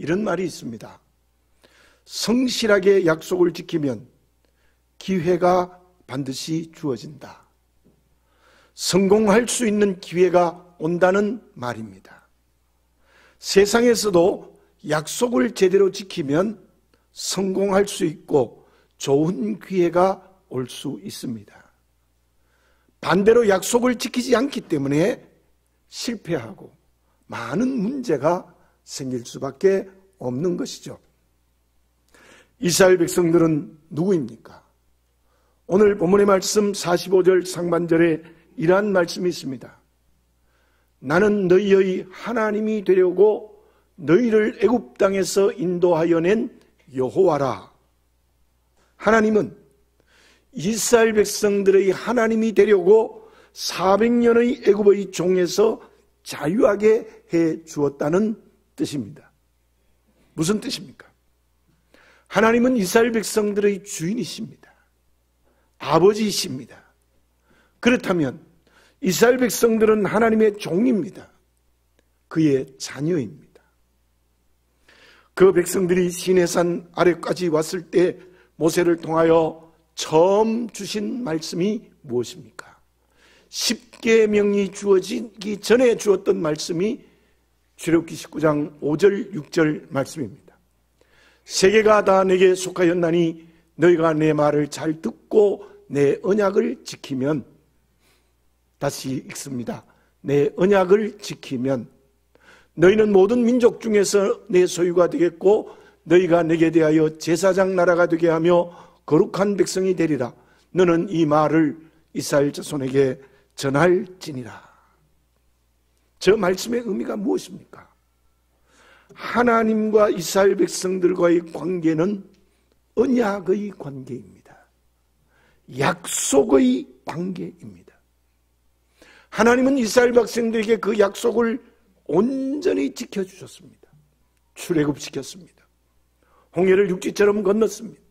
이런 말이 있습니다. 성실하게 약속을 지키면 기회가 반드시 주어진다. 성공할 수 있는 기회가 온다는 말입니다. 세상에서도 약속을 제대로 지키면 성공할 수 있고 좋은 기회가 올 수 있습니다. 반대로 약속을 지키지 않기 때문에 실패하고 많은 문제가 생길 수밖에 없는 것이죠. 이스라엘 백성들은 누구입니까? 오늘 본문의 말씀 45절 상반절에 이러한 말씀이 있습니다. 나는 너희의 하나님이 되려고 너희를 애굽 땅에서 인도하여 낸 여호와라. 하나님은 이스라엘 백성들의 하나님이 되려고 400년의 애굽의 종에서 자유하게 해 주었다는 뜻입니다. 무슨 뜻입니까? 하나님은 이스라엘 백성들의 주인이십니다. 아버지이십니다. 그렇다면 이스라엘 백성들은 하나님의 종입니다. 그의 자녀입니다. 그 백성들이 시내산 아래까지 왔을 때 모세를 통하여 처음 주신 말씀이 무엇입니까? 십계명이 주어지기 전에 주었던 말씀이 출애굽기 19장 5절 6절 말씀입니다. 세계가 다 내게 속하였나니 너희가 내 말을 잘 듣고 내 언약을 지키면, 다시 읽습니다. 내 언약을 지키면 너희는 모든 민족 중에서 내 소유가 되겠고 너희가 내게 대하여 제사장 나라가 되게 하며 거룩한 백성이 되리라. 너는 이 말을 이스라엘 자손에게 전할지니라. 저 말씀의 의미가 무엇입니까? 하나님과 이스라엘 백성들과의 관계는 언약의 관계입니다. 약속의 관계입니다. 하나님은 이스라엘 백성들에게 그 약속을 온전히 지켜주셨습니다. 출애굽시켰습니다. 홍해를 육지처럼 건넜습니다.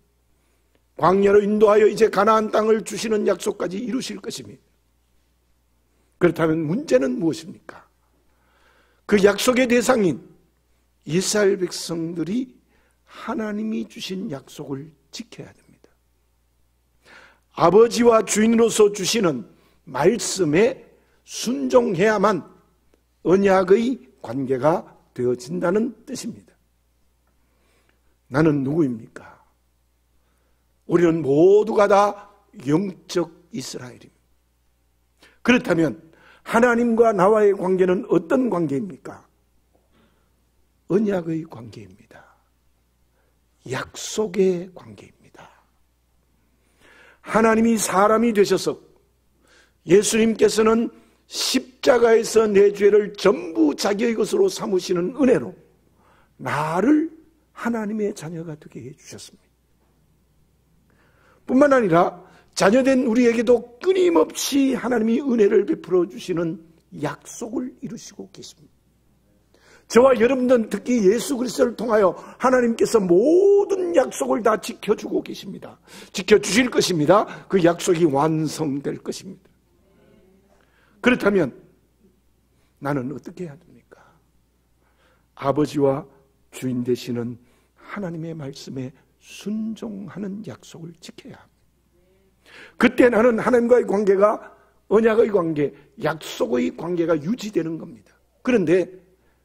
광야로 인도하여 이제 가나안 땅을 주시는 약속까지 이루실 것입니다. 그렇다면 문제는 무엇입니까? 그 약속의 대상인 이스라엘 백성들이 하나님이 주신 약속을 지켜야 됩니다. 아버지와 주인으로서 주시는 말씀에 순종해야만 언약의 관계가 되어진다는 뜻입니다. 나는 누구입니까? 우리는 모두가 다 영적 이스라엘입니다. 그렇다면 하나님과 나와의 관계는 어떤 관계입니까? 언약의 관계입니다. 약속의 관계입니다. 하나님이 사람이 되셔서 예수님께서는 십자가에서 내 죄를 전부 자기의 것으로 삼으시는 은혜로 나를 하나님의 자녀가 되게 해주셨습니다. 뿐만 아니라 자녀된 우리에게도 끊임없이 하나님이 은혜를 베풀어 주시는 약속을 이루시고 계십니다. 저와 여러분들은 특히 예수 그리스도를 통하여 하나님께서 모든 약속을 다 지켜주고 계십니다. 지켜주실 것입니다. 그 약속이 완성될 것입니다. 그렇다면 나는 어떻게 해야 됩니까? 아버지와 주인 되시는 하나님의 말씀에 순종하는 약속을 지켜야 합니다. 그때 나는 하나님과의 관계가 언약의 관계, 약속의 관계가 유지되는 겁니다. 그런데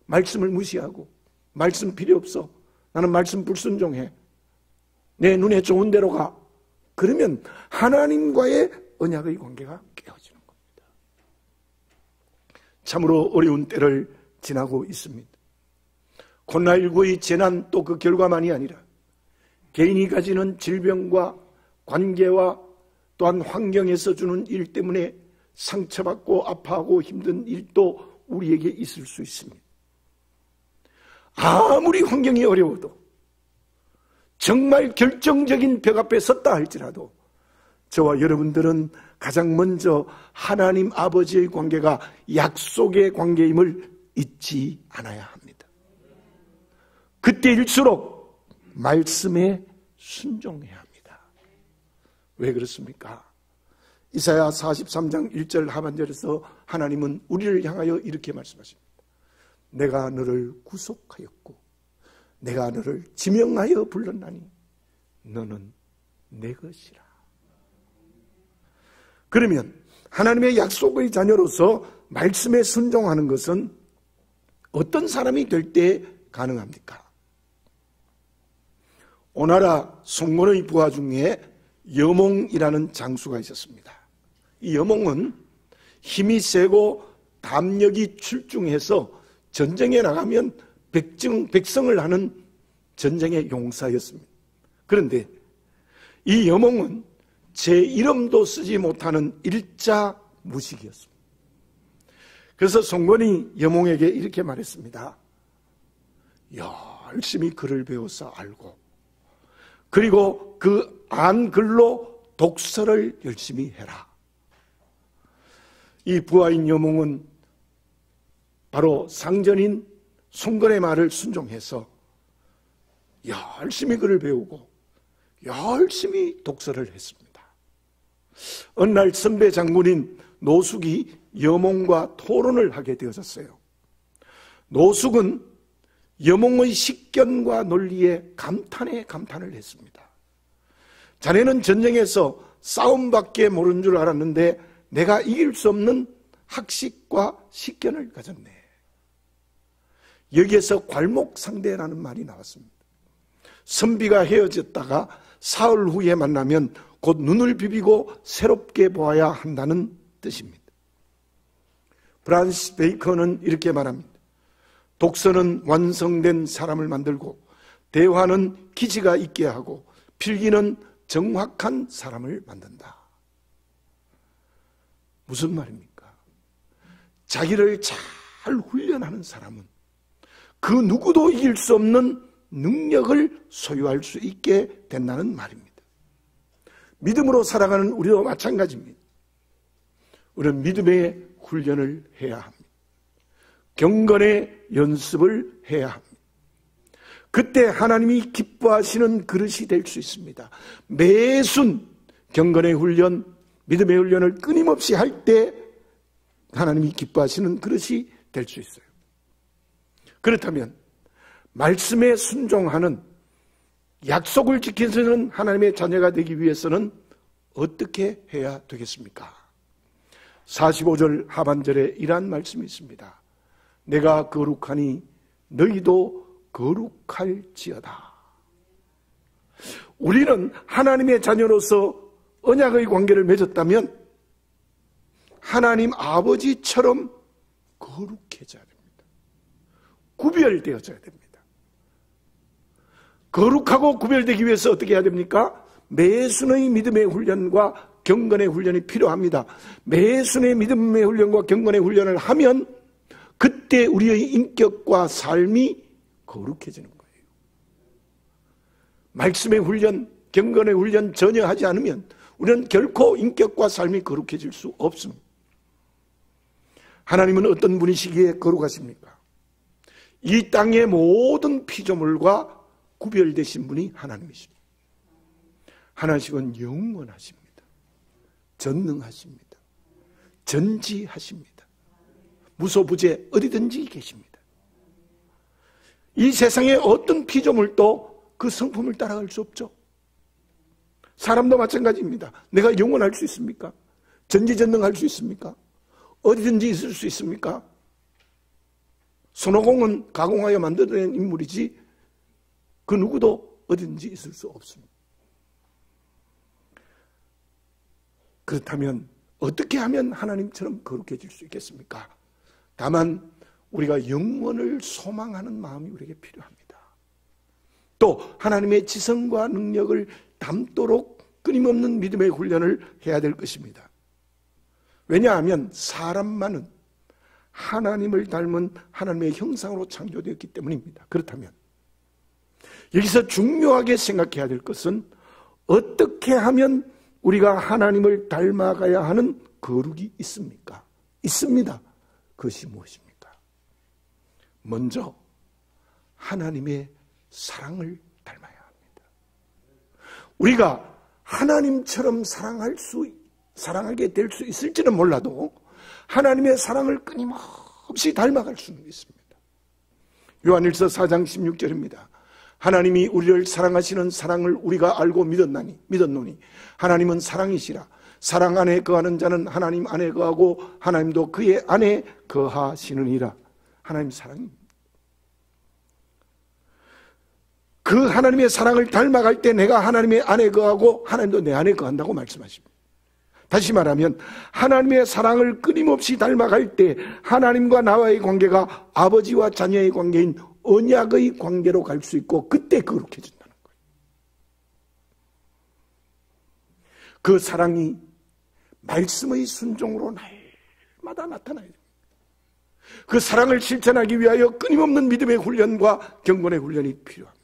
말씀을 무시하고 말씀 필요 없어, 나는 말씀 불순종해, 내 눈에 좋은 대로 가, 그러면 하나님과의 언약의 관계가 깨어지는 겁니다. 참으로 어려운 때를 지나고 있습니다. 코로나19의 재난, 또 그 결과만이 아니라 개인이 가지는 질병과 관계와 또한 환경에서 주는 일 때문에 상처받고 아파하고 힘든 일도 우리에게 있을 수 있습니다. 아무리 환경이 어려워도, 정말 결정적인 벽 앞에 섰다 할지라도 저와 여러분들은 가장 먼저 하나님 아버지의 관계가 약속의 관계임을 잊지 않아야 합니다. 그때일수록 말씀에 순종해야 합니다. 왜 그렇습니까? 이사야 43장 1절 하반절에서 하나님은 우리를 향하여 이렇게 말씀하십니다. 내가 너를 구속하였고 내가 너를 지명하여 불렀나니 너는 내 것이라. 그러면 하나님의 약속의 자녀로서 말씀에 순종하는 것은 어떤 사람이 될 때 가능합니까? 오나라 송건의 부하 중에 여몽이라는 장수가 있었습니다. 이 여몽은 힘이 세고 담력이 출중해서 전쟁에 나가면 백성을 하는 전쟁의 용사였습니다. 그런데 이 여몽은 제 이름도 쓰지 못하는 일자 무식이었습니다. 그래서 송건이 여몽에게 이렇게 말했습니다. 열심히 글을 배워서 알고, 그리고 그 안 글로 독서를 열심히 해라. 이 부하인 여몽은 바로 상전인 송건의 말을 순종해서 열심히 글을 배우고 열심히 독서를 했습니다. 어느 날 선배 장군인 노숙이 여몽과 토론을 하게 되었어요. 노숙은 여몽의 식견과 논리에 감탄을 했습니다. 자네는 전쟁에서 싸움밖에 모르는 줄 알았는데 내가 이길 수 없는 학식과 식견을 가졌네. 여기에서 괄목상대라는 말이 나왔습니다. 선비가 헤어졌다가 사흘 후에 만나면 곧 눈을 비비고 새롭게 보아야 한다는 뜻입니다. 프란시스 베이컨은 이렇게 말합니다. 독서는 완성된 사람을 만들고, 대화는 기지가 있게 하고, 필기는 정확한 사람을 만든다. 무슨 말입니까? 자기를 잘 훈련하는 사람은 그 누구도 이길 수 없는 능력을 소유할 수 있게 된다는 말입니다. 믿음으로 살아가는 우리도 마찬가지입니다. 우리는 믿음의 훈련을 해야 합니다. 경건의 연습을 해야 합니다. 그때 하나님이 기뻐하시는 그릇이 될 수 있습니다. 매순 경건의 훈련, 믿음의 훈련을 끊임없이 할 때 하나님이 기뻐하시는 그릇이 될 수 있어요. 그렇다면 말씀에 순종하는, 약속을 지키는 하나님의 자녀가 되기 위해서는 어떻게 해야 되겠습니까? 45절 하반절에 이러한 말씀이 있습니다. 내가 거룩하니 너희도 거룩할지어다. 우리는 하나님의 자녀로서 언약의 관계를 맺었다면 하나님 아버지처럼 거룩해져야 됩니다. 구별되어져야 됩니다. 거룩하고 구별되기 위해서 어떻게 해야 됩니까? 매순의 믿음의 훈련과 경건의 훈련이 필요합니다. 매순의 믿음의 훈련과 경건의 훈련을 하면 그때 우리의 인격과 삶이 거룩해지는 거예요. 말씀의 훈련, 경건의 훈련 전혀 하지 않으면 우리는 결코 인격과 삶이 거룩해질 수 없습니다. 하나님은 어떤 분이시기에 거룩하십니까? 이 땅의 모든 피조물과 구별되신 분이 하나님이십니다. 하나님은 영원하십니다. 전능하십니다. 전지하십니다. 무소부재 어디든지 계십니다. 이 세상의 어떤 피조물도 그 성품을 따라갈 수 없죠. 사람도 마찬가지입니다. 내가 영원할 수 있습니까? 전지전능할 수 있습니까? 어디든지 있을 수 있습니까? 손오공은 가공하여 만들어낸 인물이지 그 누구도 어디든지 있을 수 없습니다. 그렇다면 어떻게 하면 하나님처럼 거룩해질 수 있겠습니까? 다만 우리가 영원을 소망하는 마음이 우리에게 필요합니다. 또 하나님의 지성과 능력을 담도록 끊임없는 믿음의 훈련을 해야 될 것입니다. 왜냐하면 사람만은 하나님을 닮은 하나님의 형상으로 창조되었기 때문입니다. 그렇다면 여기서 중요하게 생각해야 될 것은 어떻게 하면 우리가 하나님을 닮아가야 하는 거룩이 있습니까? 있습니다. 그것이 무엇입니까? 먼저 하나님의 사랑을 닮아야 합니다. 우리가 하나님처럼 사랑하게 될 수 있을지는 몰라도 하나님의 사랑을 끊임없이 닮아갈 수는 있습니다. 요한일서 4장 16절입니다. 하나님이 우리를 사랑하시는 사랑을 우리가 알고 믿었노니 하나님은 사랑이시라. 사랑 안에 거하는 자는 하나님 안에 거하고 하나님도 그의 안에 거하시느니라. 하나님 사랑입니다. 그 하나님의 사랑을 닮아갈 때 내가 하나님의 안에 거하고 하나님도 내 안에 거한다고 말씀하십니다. 다시 말하면 하나님의 사랑을 끊임없이 닮아갈 때 하나님과 나와의 관계가 아버지와 자녀의 관계인 언약의 관계로 갈 수 있고 그때 거룩해진다는 거예요. 그 사랑이 말씀의 순종으로 날마다 나타나야 됩니다. 그 사랑을 실천하기 위하여 끊임없는 믿음의 훈련과 경건의 훈련이 필요합니다.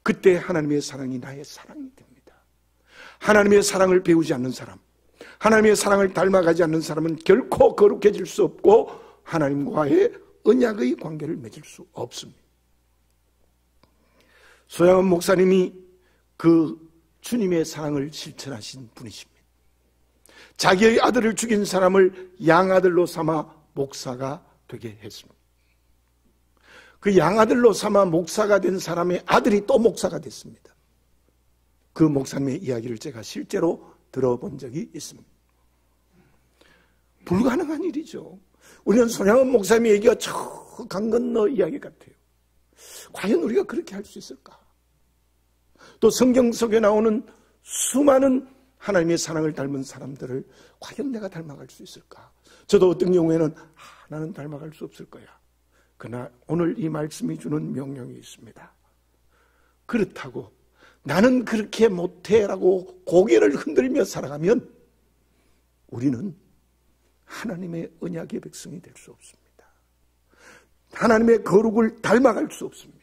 그때 하나님의 사랑이 나의 사랑이 됩니다. 하나님의 사랑을 배우지 않는 사람, 하나님의 사랑을 닮아가지 않는 사람은 결코 거룩해질 수 없고 하나님과의 언약의 관계를 맺을 수 없습니다. 소양원 목사님이 그 주님의 사랑을 실천하신 분이십니다. 자기의 아들을 죽인 사람을 양아들로 삼아 목사가 되게 했습니다. 그 양아들로 삼아 목사가 된 사람의 아들이 또 목사가 됐습니다. 그 목사님의 이야기를 제가 실제로 들어본 적이 있습니다. 불가능한 일이죠. 우리는 손양원 목사님의 얘기가 저 강 건너 이야기 같아요. 과연 우리가 그렇게 할 수 있을까? 또 성경 속에 나오는 수많은 하나님의 사랑을 닮은 사람들을 과연 내가 닮아갈 수 있을까? 저도 어떤 경우에는 나는 닮아갈 수 없을 거야. 그러나 오늘 이 말씀이 주는 명령이 있습니다. 그렇다고 나는 그렇게 못해라고 고개를 흔들며 살아가면 우리는 하나님의 언약의 백성이 될 수 없습니다. 하나님의 거룩을 닮아갈 수 없습니다.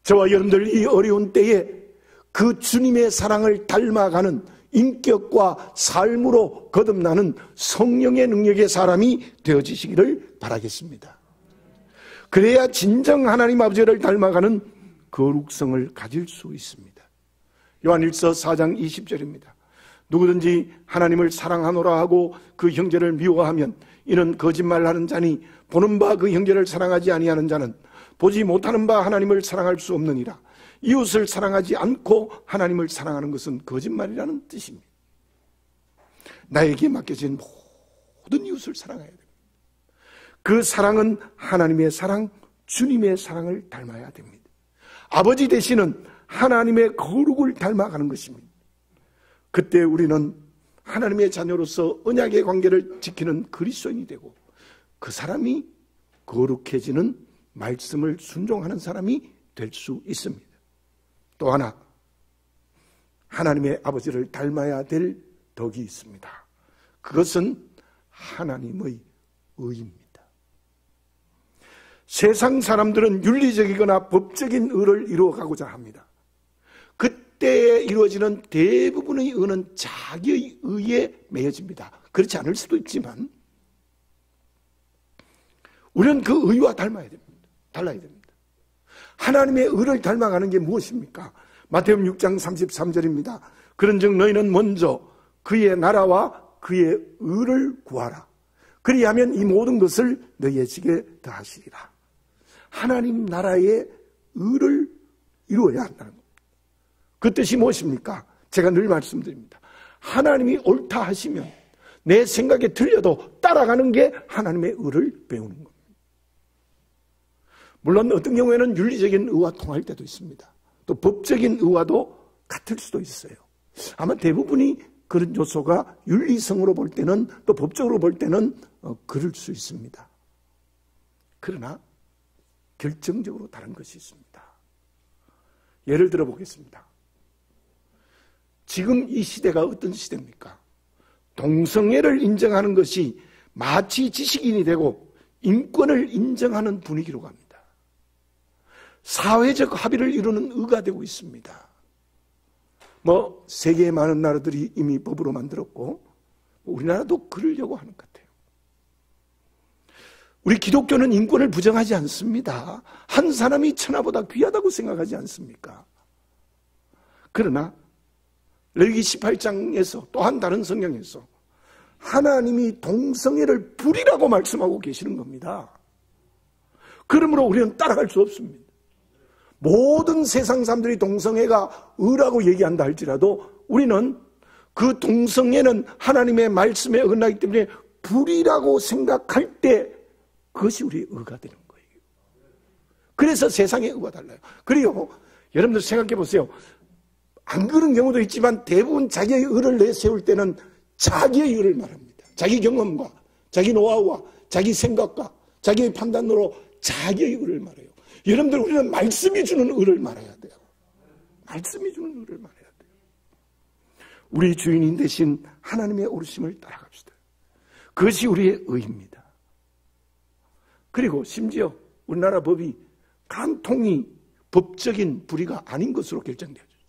저와 여러분들 이 어려운 때에 그 주님의 사랑을 닮아가는 인격과 삶으로 거듭나는 성령의 능력의 사람이 되어지시기를 바라겠습니다. 그래야 진정 하나님 아버지를 닮아가는 거룩성을 가질 수 있습니다. 요한일서 4장 20절입니다. 누구든지 하나님을 사랑하노라 하고 그 형제를 미워하면 이는 거짓말하는 자니 보는 바 그 형제를 사랑하지 아니하는 자는 보지 못하는 바 하나님을 사랑할 수 없느니라. 이웃을 사랑하지 않고 하나님을 사랑하는 것은 거짓말이라는 뜻입니다. 나에게 맡겨진 모든 이웃을 사랑해야 됩니다. 그 사랑은 하나님의 사랑, 주님의 사랑을 닮아야 됩니다. 아버지 되시는 하나님의 거룩을 닮아가는 것입니다. 그때 우리는 하나님의 자녀로서 언약의 관계를 지키는 그리스도인이 되고 그 사람이 거룩해지는 말씀을 순종하는 사람이 될 수 있습니다. 또 하나 하나님의 아버지를 닮아야 될 덕이 있습니다. 그것은 하나님의 의입니다. 세상 사람들은 윤리적이거나 법적인 의를 이루어가고자 합니다. 그때에 이루어지는 대부분의 의는 자기의 의에 매여집니다. 그렇지 않을 수도 있지만 우리는 그 의와 달라야 됩니다. 하나님의 의를 닮아가는 게 무엇입니까? 마태복음 6장 33절입니다. 그런즉 너희는 먼저 그의 나라와 그의 의를 구하라. 그리하면 이 모든 것을 너희에게 더하시리라. 하나님 나라의 의를 이루어야 한다는 겁니다. 그 뜻이 무엇입니까? 제가 늘 말씀드립니다. 하나님이 옳다 하시면 내 생각에 틀려도 따라가는 게 하나님의 의를 배우는 겁니다. 물론 어떤 경우에는 윤리적인 의와 통할 때도 있습니다. 또 법적인 의와도 같을 수도 있어요. 아마 대부분이 그런 요소가 윤리성으로 볼 때는 또 법적으로 볼 때는 그럴 수 있습니다. 그러나 결정적으로 다른 것이 있습니다. 예를 들어 보겠습니다. 지금 이 시대가 어떤 시대입니까? 동성애를 인정하는 것이 마치 지식인이 되고 인권을 인정하는 분위기로 갑니다. 사회적 합의를 이루는 의가 되고 있습니다. 세계의 많은 나라들이 이미 법으로 만들었고 우리나라도 그러려고 하는 것 같아요. 우리 기독교는 인권을 부정하지 않습니다. 한 사람이 천하보다 귀하다고 생각하지 않습니까? 그러나 레위기 18장에서 또한 다른 성경에서 하나님이 동성애를 불이라고 말씀하고 계시는 겁니다. 그러므로 우리는 따라갈 수 없습니다. 모든 세상 사람들이 동성애가 의라고 얘기한다 할지라도 우리는 그 동성애는 하나님의 말씀에 어긋나기 때문에 불이라고 생각할 때 그것이 우리의 의가 되는 거예요. 그래서 세상의 의와 달라요. 그리고 여러분들 생각해 보세요. 안 그런 경우도 있지만 대부분 자기의 의를 내세울 때는 자기의 의를 말합니다. 자기 경험과 자기 노하우와 자기 생각과 자기의 판단으로 자기의 의를 말해요. 여러분들 우리는 말씀이 주는 의를 말해야 돼요. 말씀이 주는 의를 말해야 돼요. 우리 주인인 대신 하나님의 오르심을 따라갑시다. 그것이 우리의 의입니다. 그리고 심지어 우리나라 법이 간통이 법적인 불의가 아닌 것으로 결정되어졌어요.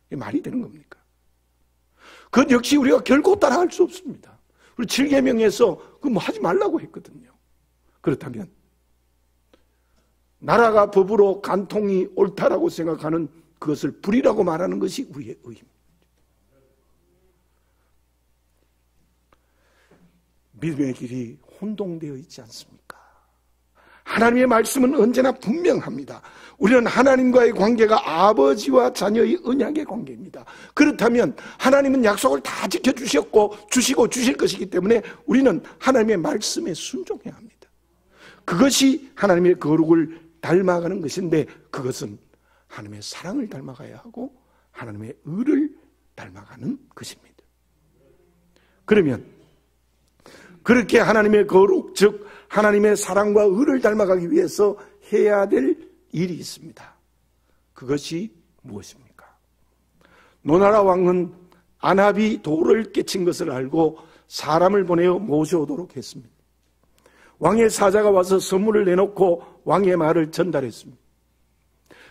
이게 말이 되는 겁니까? 그것 역시 우리가 결코 따라갈 수 없습니다. 우리 7계명에서 그거 뭐 하지 말라고 했거든요. 그렇다면 나라가 법으로 간통이 옳다라고 생각하는 그것을 불의라고 말하는 것이 우리의 의입니다. 믿음의 길이 혼동되어 있지 않습니까? 하나님의 말씀은 언제나 분명합니다. 우리는 하나님과의 관계가 아버지와 자녀의 언약의 관계입니다. 그렇다면 하나님은 약속을 다 지켜주셨고 주시고 주실 것이기 때문에 우리는 하나님의 말씀에 순종해야 합니다. 그것이 하나님의 거룩을 닮아가는 것인데 그것은 하나님의 사랑을 닮아가야 하고 하나님의 의를 닮아가는 것입니다. 그러면 그렇게 하나님의 거룩, 즉 하나님의 사랑과 의를 닮아가기 위해서 해야 될 일이 있습니다. 그것이 무엇입니까? 노나라 왕은 안압이 돌을 깨친 것을 알고 사람을 보내어 모셔오도록 했습니다. 왕의 사자가 와서 선물을 내놓고 왕의 말을 전달했습니다.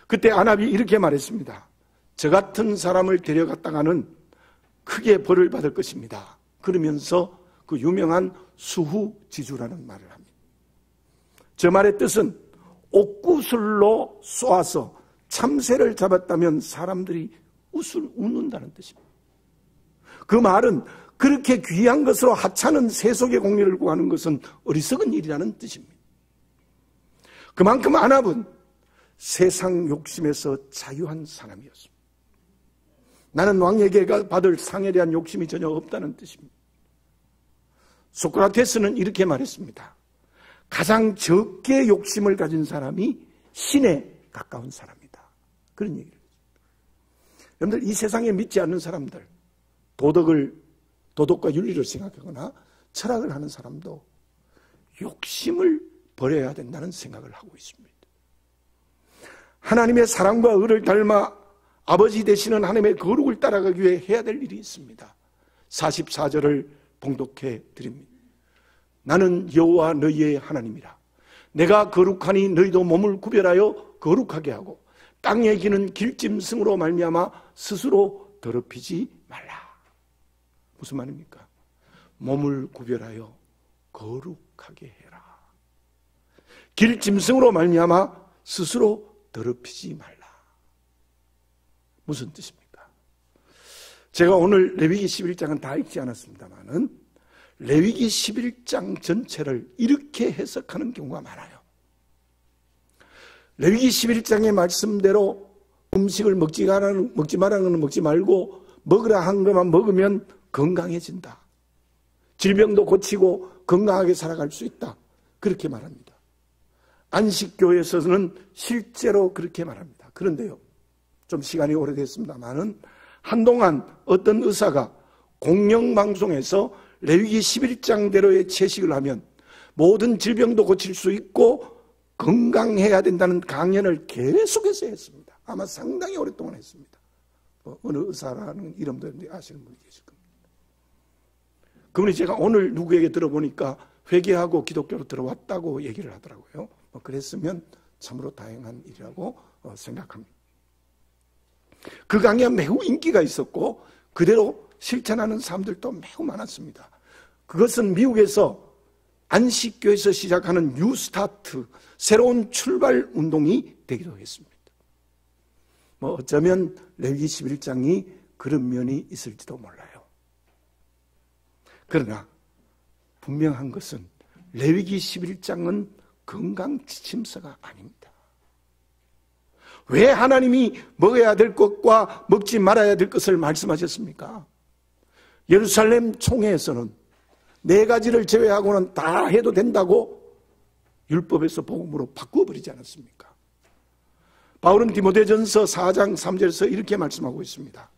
그때 안압이 이렇게 말했습니다. 저 같은 사람을 데려갔다가는 크게 벌을 받을 것입니다. 그러면서 그 유명한 수후지주라는 말을 합니다. 저 말의 뜻은 옥구슬로 쏘아서 참새를 잡았다면 사람들이 웃는다는 뜻입니다. 그 말은 그렇게 귀한 것으로 하찮은 세속의 공리를 구하는 것은 어리석은 일이라는 뜻입니다. 그만큼 안압은 세상 욕심에서 자유한 사람이었습니다. 나는 왕에게 받을 상에 대한 욕심이 전혀 없다는 뜻입니다. 소크라테스는 이렇게 말했습니다. 가장 적게 욕심을 가진 사람이 신에 가까운 사람이다. 그런 얘기를 했습니다. 여러분들 이 세상에 믿지 않는 사람들, 도덕과 윤리를 생각하거나 철학을 하는 사람도 욕심을 버려야 된다는 생각을 하고 있습니다. 하나님의 사랑과 의를 닮아 아버지 되시는 하나님의 거룩을 따라가기 위해 해야 될 일이 있습니다. 44절을 봉독해 드립니다. 나는 여호와 너희의 하나님이라. 내가 거룩하니 너희도 몸을 구별하여 거룩하게 하고 땅에 기는 길짐승으로 말미암아 스스로 더럽히지 말라. 무슨 말입니까? 몸을 구별하여 거룩하게 해라. 길짐승으로 말미암아 스스로 더럽히지 말라. 무슨 뜻입니까? 제가 오늘 레위기 11장은 다 읽지 않았습니다만은 레위기 11장 전체를 이렇게 해석하는 경우가 많아요. 레위기 11장의 말씀대로 음식을 먹지 말라는 건 먹지 말고 먹으라 한 것만 먹으면 건강해진다. 질병도 고치고 건강하게 살아갈 수 있다. 그렇게 말합니다. 안식교에서는 실제로 그렇게 말합니다. 그런데요, 좀 시간이 오래됐습니다만은 한동안 어떤 의사가 공영방송에서 레위기 11장대로의 채식을 하면 모든 질병도 고칠 수 있고 건강해야 된다는 강연을 계속해서 했습니다. 아마 상당히 오랫동안 했습니다. 어느 의사라는 이름도 아시는 분이 계실 겁니다. 그분이 제가 오늘 누구에게 들어보니까 회개하고 기독교로 들어왔다고 얘기를 하더라고요. 그랬으면 참으로 다행한 일이라고 생각합니다. 그 강의가 매우 인기가 있었고 그대로 실천하는 사람들도 매우 많았습니다. 그것은 미국에서 안식교에서 시작하는 뉴스타트, 새로운 출발 운동이 되기도 했습니다. 어쩌면 레위기 11장이 그런 면이 있을지도 몰라요. 그러나 분명한 것은 레위기 11장은 건강 지침서가 아닙니다. 왜 하나님이 먹어야 될 것과 먹지 말아야 될 것을 말씀하셨습니까? 예루살렘 총회에서는 4가지를 제외하고는 다 해도 된다고 율법에서 복음으로 바꾸어버리지 않았습니까? 바울은 디모데전서 4장 3절에서 이렇게 말씀하고 있습니다.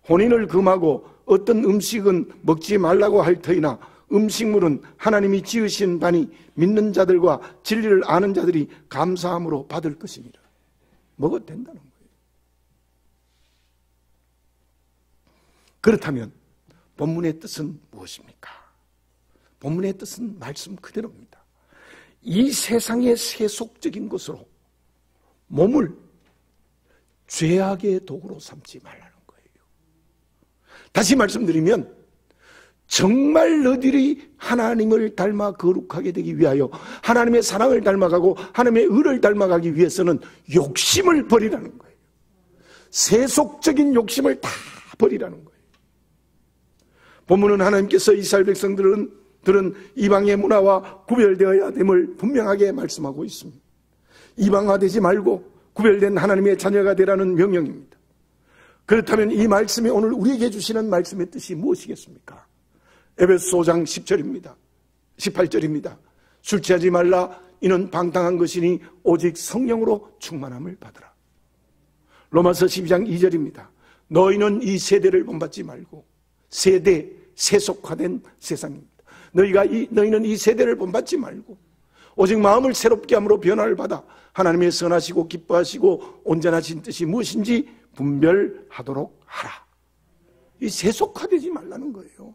혼인을 금하고 어떤 음식은 먹지 말라고 할 터이나 음식물은 하나님이 지으신 바니 믿는 자들과 진리를 아는 자들이 감사함으로 받을 것이니라. 먹어도 된다는 거예요. 그렇다면 본문의 뜻은 무엇입니까? 본문의 뜻은 말씀 그대로입니다. 이 세상의 세속적인 것으로 몸을 죄악의 도구로 삼지 말라는 거예요. 다시 말씀드리면 정말 너희들이 하나님을 닮아 거룩하게 되기 위하여 하나님의 사랑을 닮아가고 하나님의 의를 닮아가기 위해서는 욕심을 버리라는 거예요. 세속적인 욕심을 다 버리라는 거예요. 본문은 하나님께서 이스라엘 백성들은 이방의 문화와 구별되어야 됨을 분명하게 말씀하고 있습니다. 이방화되지 말고 구별된 하나님의 자녀가 되라는 명령입니다. 그렇다면 이 말씀이 오늘 우리에게 주시는 말씀의 뜻이 무엇이겠습니까? 에베소 5장 10절입니다. 18절입니다. 술 취하지 말라. 이는 방탕한 것이니 오직 성령으로 충만함을 받으라. 로마서 12장 2절입니다. 너희는 이 세대를 본받지 말고 세대, 세속화된 세상입니다. 너희는 이 세대를 본받지 말고 오직 마음을 새롭게 함으로 변화를 받아 하나님의 선하시고 기뻐하시고 온전하신 뜻이 무엇인지 분별하도록 하라. 이 세속화되지 말라는 거예요.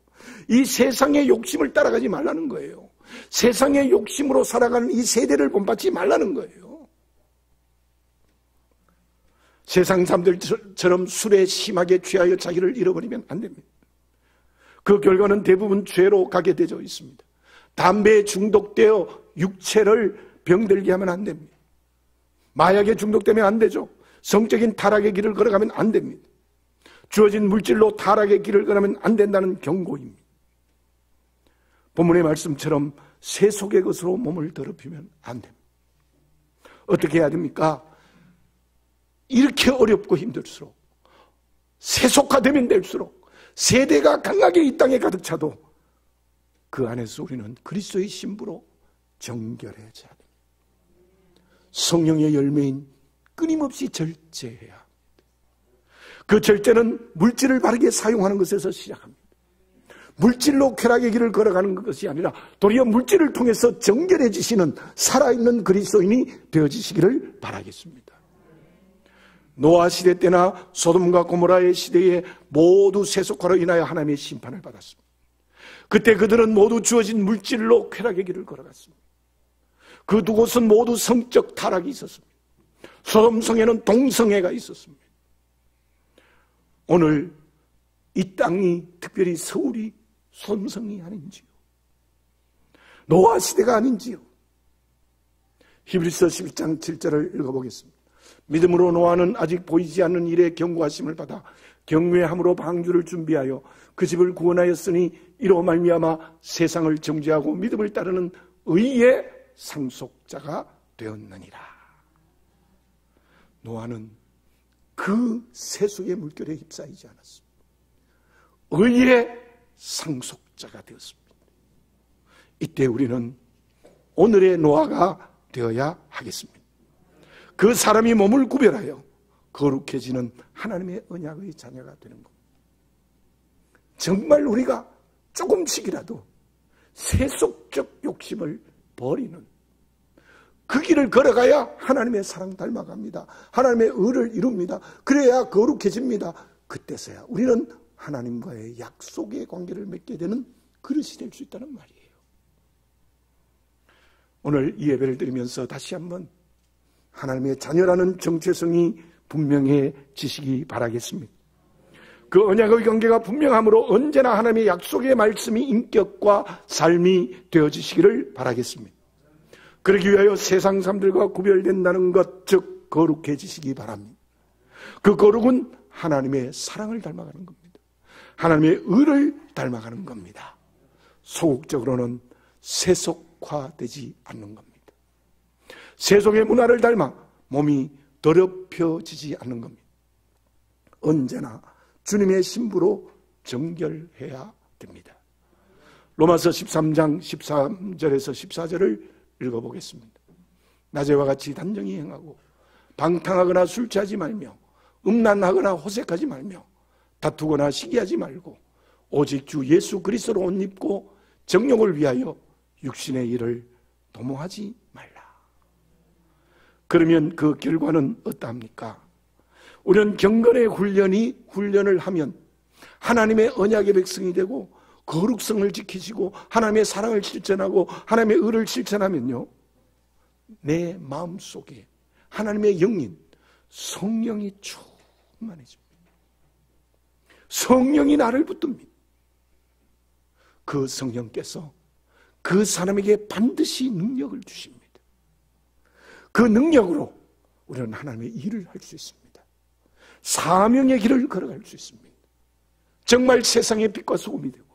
이 세상의 욕심을 따라가지 말라는 거예요. 세상의 욕심으로 살아가는 이 세대를 본받지 말라는 거예요. 세상 사람들처럼 술에 심하게 취하여 자기를 잃어버리면 안 됩니다. 그 결과는 대부분 죄로 가게 되어 있습니다. 담배에 중독되어 육체를 병들게 하면 안 됩니다. 마약에 중독되면 안 되죠. 성적인 타락의 길을 걸어가면 안 됩니다. 주어진 물질로 타락의 길을 걸으면 안 된다는 경고입니다. 본문의 말씀처럼 세속의 것으로 몸을 더럽히면 안 됩니다. 어떻게 해야 됩니까? 이렇게 어렵고 힘들수록 세속화되면 될수록 세대가 강하게 이 땅에 가득 차도 그 안에서 우리는 그리스도의 신부로 정결해져야 됩니다. 성령의 열매인 끊임없이 절제해야 합니다. 그 절제는 물질을 바르게 사용하는 것에서 시작합니다. 물질로 쾌락의 길을 걸어가는 것이 아니라 도리어 물질을 통해서 정결해지시는 살아있는 그리스도인이 되어지시기를 바라겠습니다. 노아 시대 때나 소돔과 고모라의 시대에 모두 세속화로 인하여 하나님의 심판을 받았습니다. 그때 그들은 모두 주어진 물질로 쾌락의 길을 걸어갔습니다. 그 두 곳은 모두 성적 타락이 있었습니다. 소돔 성에는 동성애가 있었습니다. 오늘 이 땅이 특별히 서울이 소돔성이 아닌지요? 노아 시대가 아닌지요? 히브리서 11장 7절을 읽어보겠습니다. 믿음으로 노아는 아직 보이지 않는 일에 경고하심을 받아 경외함으로 방주를 준비하여 그 집을 구원하였으니 이로 말미암아 세상을 정죄하고 믿음을 따르는 의의 상속자가 되었느니라. 노아는 그 세속의 물결에 휩싸이지 않았습니다. 의의 상속자가 되었습니다. 이때 우리는 오늘의 노아가 되어야 하겠습니다. 그 사람이 몸을 구별하여 거룩해지는 하나님의 언약의 자녀가 되는 것. 정말 우리가 조금씩이라도 세속적 욕심을 버리는 그 길을 걸어가야 하나님의 사랑 닮아갑니다. 하나님의 의를 이룹니다. 그래야 거룩해집니다. 그때서야 우리는 하나님과의 약속의 관계를 맺게 되는 그릇이 될 수 있다는 말이에요. 오늘 이 예배를 드리면서 다시 한번 하나님의 자녀라는 정체성이 분명해지시기 바라겠습니다. 그 언약의 관계가 분명함으로 언제나 하나님의 약속의 말씀이 인격과 삶이 되어지시기를 바라겠습니다. 그러기 위하여 세상 사람들과 구별된다는 것, 즉 거룩해지시기 바랍니다. 그 거룩은 하나님의 사랑을 닮아가는 겁니다. 하나님의 의를 닮아가는 겁니다. 소극적으로는 세속화되지 않는 겁니다. 세속의 문화를 닮아 몸이 더럽혀지지 않는 겁니다. 언제나 주님의 신부로 정결해야 됩니다. 로마서 13장 13절에서 14절을 읽어보겠습니다. 낮에와 같이 단정히 행하고 방탕하거나 술 취하지 말며 음란하거나 호색하지 말며 다투거나 시기하지 말고 오직 주 예수 그리스도로 옷 입고 정욕을 위하여 육신의 일을 도모하지 말라. 그러면 그 결과는 어떠합니까? 우리는 경건의 훈련을 하면 하나님의 언약의 백성이 되고 거룩성을 지키시고 하나님의 사랑을 실천하고 하나님의 의를 실천하면요, 내 마음속에 하나님의 영인 성령이 충만해집니다. 성령이 나를 붙듭니다. 그 성령께서 그 사람에게 반드시 능력을 주십니다. 그 능력으로 우리는 하나님의 일을 할 수 있습니다. 사명의 길을 걸어갈 수 있습니다. 정말 세상의 빛과 소금이 되고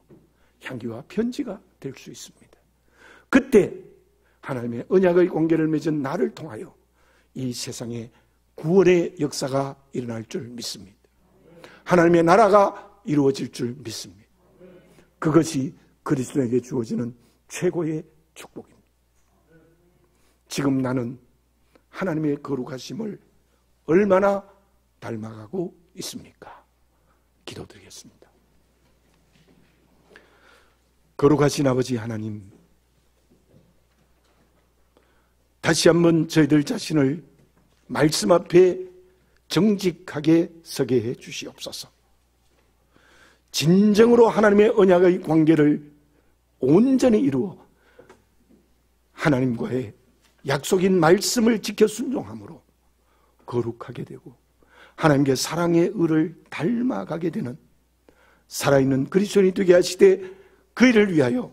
향기와 편지가 될 수 있습니다. 그때 하나님의 언약의 관계를 맺은 나를 통하여 이 세상에 구원의 역사가 일어날 줄 믿습니다. 하나님의 나라가 이루어질 줄 믿습니다. 그것이 그리스도에게 주어지는 최고의 축복입니다. 지금 나는 하나님의 거룩하심을 얼마나 닮아가고 있습니까? 기도드리겠습니다. 거룩하신 아버지 하나님, 다시 한번 저희들 자신을 말씀 앞에 정직하게 서게 해 주시옵소서. 진정으로 하나님의 언약의 관계를 온전히 이루어 하나님과의 약속인 말씀을 지켜 순종함으로 거룩하게 되고 하나님께 사랑의 의를 닮아가게 되는 살아있는 그리스도인이 되게 하시되 그 일을 위하여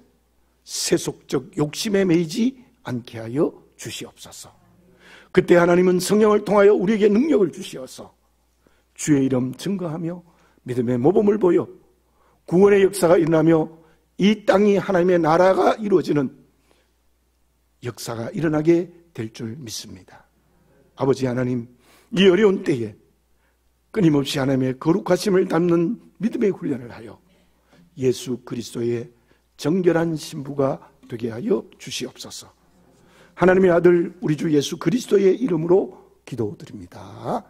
세속적 욕심에 매이지 않게 하여 주시옵소서. 그때 하나님은 성령을 통하여 우리에게 능력을 주시어서 주의 이름 증거하며 믿음의 모범을 보여 구원의 역사가 일어나며 이 땅이 하나님의 나라가 이루어지는 역사가 일어나게 될 줄 믿습니다. 아버지 하나님, 이 어려운 때에 끊임없이 하나님의 거룩하심을 담는 믿음의 훈련을 하여 예수 그리스도의 정결한 신부가 되게 하여 주시옵소서. 하나님의 아들 우리 주 예수 그리스도의 이름으로 기도드립니다.